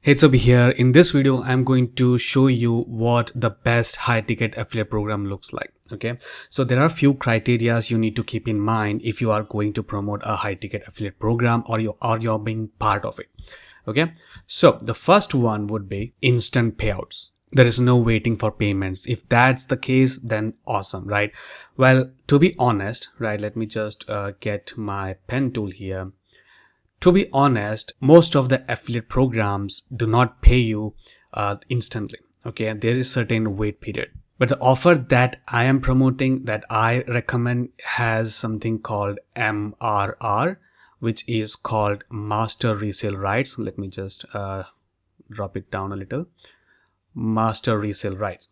Hey, Toby here. In this video, I'm going to show you what the best high ticket affiliate program looks like. Okay, so there are a few criteria you need to keep in mind if you are going to promote a high ticket affiliate program or you're being part of it. Okay, so the first one would be instant payouts. There is no waiting for payments. If that's the case, then awesome, right? Well, to be honest, right, let me just get my pen tool here. To be honest, most of the affiliate programs do not pay you instantly. Okay, and there is certain wait period. But the offer that I am promoting, that I recommend, has something called MRR, which is called Master Resale Rights. Let me just drop it down a little. Master Resale Rights.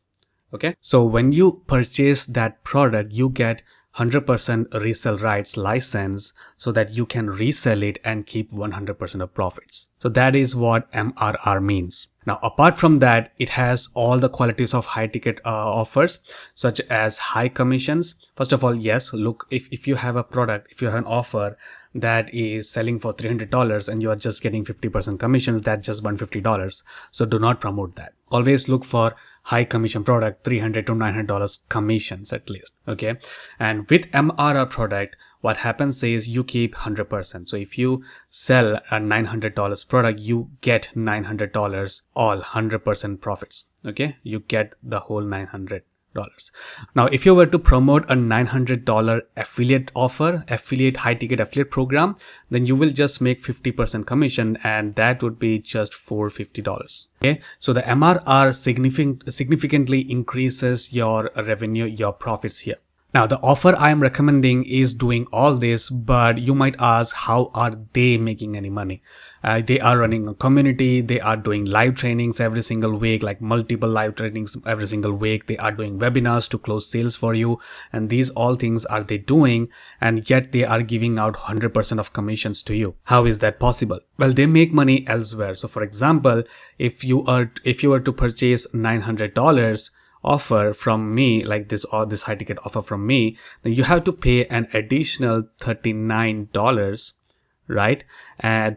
Okay, so when you purchase that product, you get 100% resale rights license so that you can resell it and keep 100% of profits. So that is what MRR means. Now, apart from that, it has all the qualities of high ticket offers, such as high commissions. First of all, yes, look, if you have a product, if you have an offer that is selling for $300 and you are just getting 50% commissions, that's just $150. So do not promote that. Always look for high commission product, $300 to $900 commissions at least. Okay, and with MRR product, what happens is you keep 100%. So if you sell a $900 product, you get $900 all 100% profits. Okay, you get the whole $900. Now, if you were to promote a $900 affiliate offer, high ticket affiliate program, then you will just make 50% commission, and that would be just $450. Okay, so the MRR significantly increases your revenue, your profits here. Now, the offer I am recommending is doing all this, but you might ask, how are they making any money? They are running a community. They are doing live trainings every single week, like multiple live trainings every single week. They are doing webinars to close sales for you. And these all things are they doing, and yet they are giving out 100% of commissions to you. How is that possible? Well, they make money elsewhere. So for example, if you were to purchase $900 offer from me, like this, or this high ticket offer from me, then you have to pay an additional $39, right,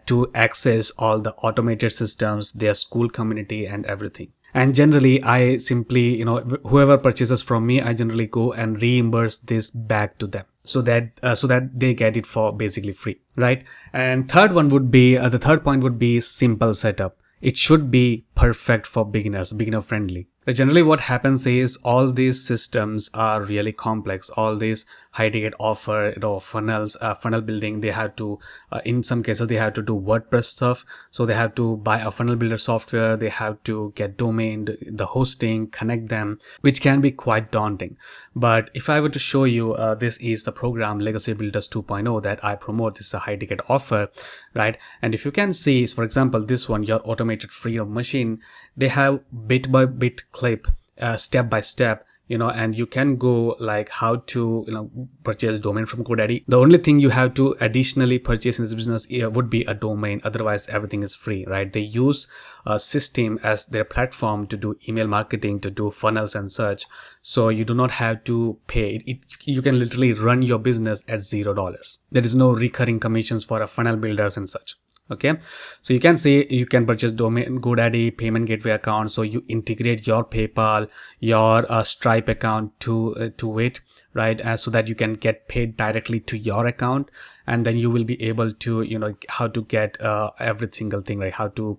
to access all the automated systems, their school community and everything. And generally, I simply, whoever purchases from me, I generally go and reimburse this back to them, so that they get it for basically free, right? And the third point would be simple setup. It should be perfect for beginners, beginner friendly. Generally, what happens is all these systems are really complex. All these high ticket offer, funnels, funnel building, they have to, in some cases, they have to do WordPress stuff. So they have to buy a funnel builder software. They have to get domain, the hosting, connect them, which can be quite daunting. But if I were to show you, this is the program Legacy Builders 2.0 that I promote. This is a high ticket offer, right? And if you can see, for example, this one, your automated freedom machine, they have bit by bit clip, step by step, and you can go like how to purchase domain from GoDaddy. The only thing you have to additionally purchase in this business would be a domain. Otherwise, everything is free, right? They use a system as their platform to do email marketing, to do funnels and such. So you do not have to pay. You can literally run your business at $0. There is no recurring commissions for a funnel builders and such. Okay, so you can say you can purchase domain, GoDaddy, payment gateway account. So you integrate your PayPal, your Stripe account to it, right? So that you can get paid directly to your account, and then you will be able to how to get every single thing, right? How to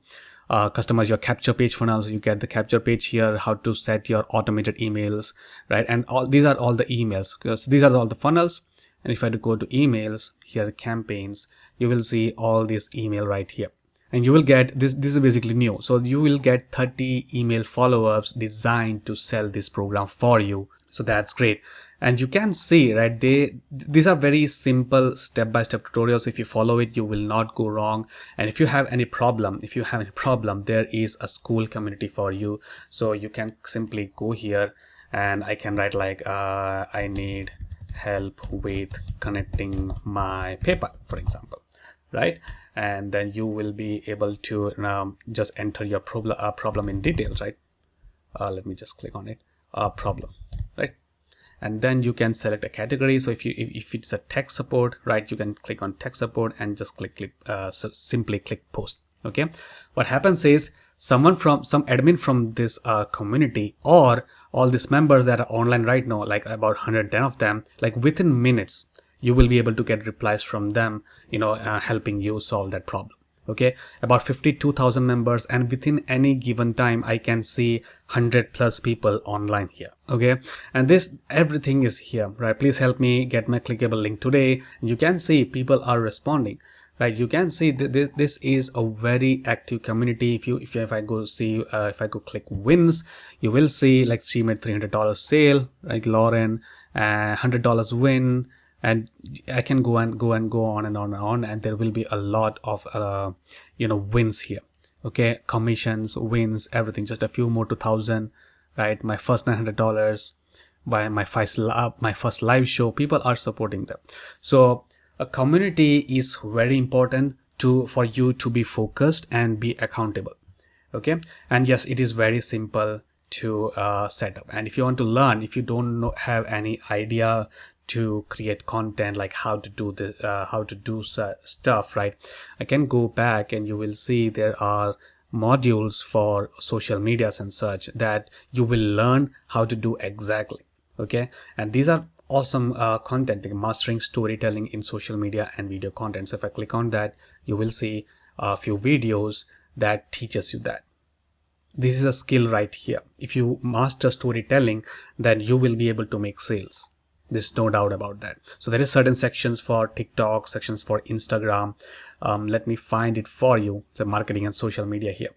customize your capture page funnels. You get the capture page here, how to set your automated emails, right? And all these are all the emails. So these are all the funnels. And if I go to emails here, campaigns, you will see all this email right here, and you will get this is basically new. So you will get 30 email follow-ups designed to sell this program for you. So that's great. And you can see, right, these are very simple step-by-step tutorials. If you follow it, you will not go wrong. And if you have any problem, there is a school community for you. So you can simply go here, and I can write like I need help with connecting my PayPal, for example, right? And then you will be able to just enter your problem in details, right? Let me just click on it, problem, right? And then you can select a category. So if it's a tech support, right, you can click on tech support and just simply click post. Okay, what happens is someone from some admin from this community, or all these members that are online right now, like about 110 of them, like within minutes you will be able to get replies from them, helping you solve that problem. Okay, about 52,000 members, and within any given time I can see 100 plus people online here. Okay, and this everything is here, right? Please help me get my clickable link today. You can see people are responding, right? You can see this is a very active community. If I go see, if I go click wins, you will see like she made $300 sale, like Lauren, $100 win, and I can go on and on, and there will be a lot of wins here. Okay, commissions, wins, everything. Just a few more to 1,000, right? My first $900 by my first live show. People are supporting them. So a community is very important for you to be focused and be accountable. Okay, and yes, it is very simple to set up. And if you want to learn, if you don't have any idea to create content, like how to do stuff, right? I can go back and you will see there are modules for social medias and such that you will learn how to do exactly. Okay, and these are awesome content, like mastering storytelling in social media and video content. So if I click on that, you will see a few videos that teaches you that. This is a skill right here. If you master storytelling, then you will be able to make sales. There's no doubt about that. So there is certain sections for TikTok, sections for Instagram. Let me find it for you, the marketing and social media here.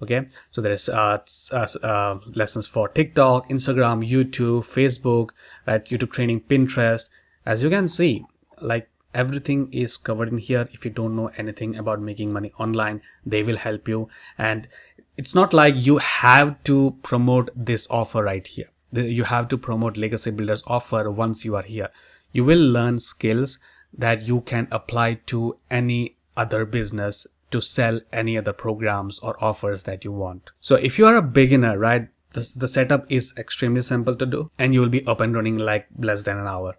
Okay, so there is lessons for TikTok, Instagram, YouTube, Facebook, right? YouTube training, Pinterest. As you can see, like everything is covered in here. If you don't know anything about making money online, they will help you. And it's not like you have to promote this offer right here. You have to promote Legacy Builders offer. Once you are here, you will learn skills that you can apply to any other business to sell any other programs or offers that you want. So if you are a beginner, right, the setup is extremely simple to do, and you will be up and running like less than an hour.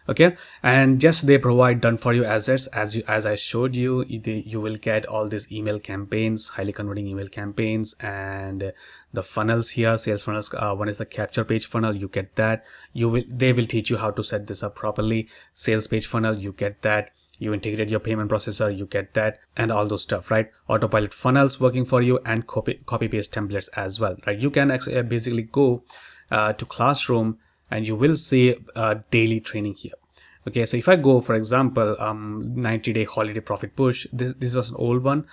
Okay, and just they provide done for you assets. As I showed you, you will get all these email campaigns, highly converting email campaigns, and the funnels here, sales funnels. One is the capture page funnel, you get that. They will teach you how to set this up properly. Sales page funnel, you get that. You integrate your payment processor, you get that, and all those stuff, right? Autopilot funnels working for you, and copy paste templates as well, right? You can actually basically go to Classroom, and you will see daily training here. Okay, so if I go, for example, 90-day holiday profit push, this was an old one.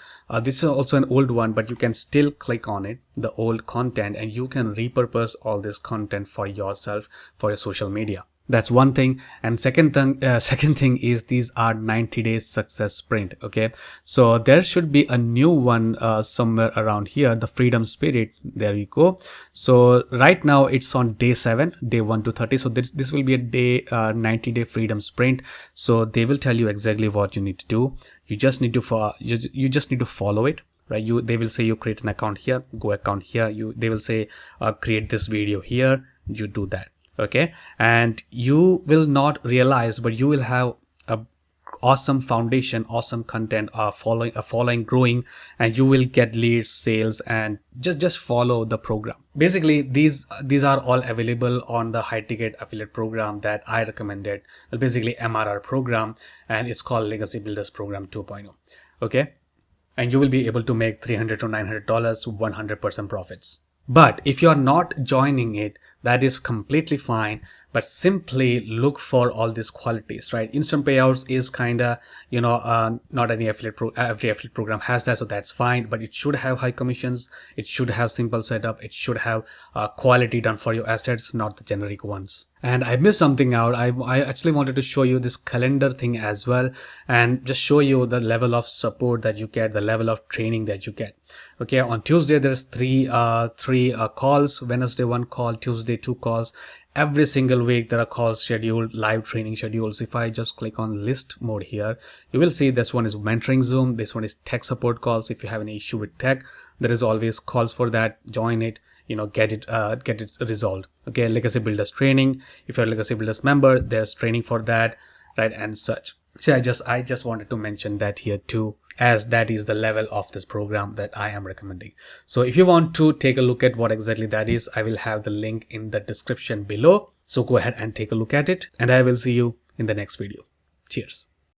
This is also an old one, but you can still click on it, the old content, and you can repurpose all this content for yourself, for your social media. That's one thing. And second thing is, these are 90 days success sprint. Okay, so there should be a new one somewhere around here, the freedom spirit. There you go. So right now it's on day 7, day 1 to 30. So this will be a day 90-day freedom sprint. So they will tell you exactly what you need to do. You just need to follow it, right? They will say you create an account here, go account here. They will say create this video here, you do that. Okay, and you will not realize, but you will have a awesome foundation, awesome content, following growing, and you will get leads, sales, and just follow the program. Basically, these are all available on the high ticket affiliate program that I recommended. Well, basically MRR program, and it's called Legacy Builders Program 2.0. Okay, and you will be able to make $300 to $900, 100% profits. But if you are not joining it, that is completely fine. But simply look for all these qualities, right? Instant payouts is kind of, not any every affiliate program has that, so that's fine. But it should have high commissions. It should have simple setup. It should have quality done for your assets, not the generic ones. And I missed something out. I actually wanted to show you this calendar thing as well, and just show you the level of support that you get, the level of training that you get. Okay, on Tuesday there's three calls, Wednesday 1 call, Tuesday 2 calls. Every single week there are calls scheduled, live training schedules. If I just click on list mode here, you will see this one is mentoring Zoom, this one is tech support calls. If you have any issue with tech, there is always calls for that. Join it, get it resolved. Okay, Legacy Builders training. If you're a Legacy Builders member, there's training for that, right, and such. So I just wanted to mention that here too. as that is the level of this program that I am recommending. So if you want to take a look at what exactly that is, I will have the link in the description below. So go ahead and take a look at it, and I will see you in the next video. Cheers.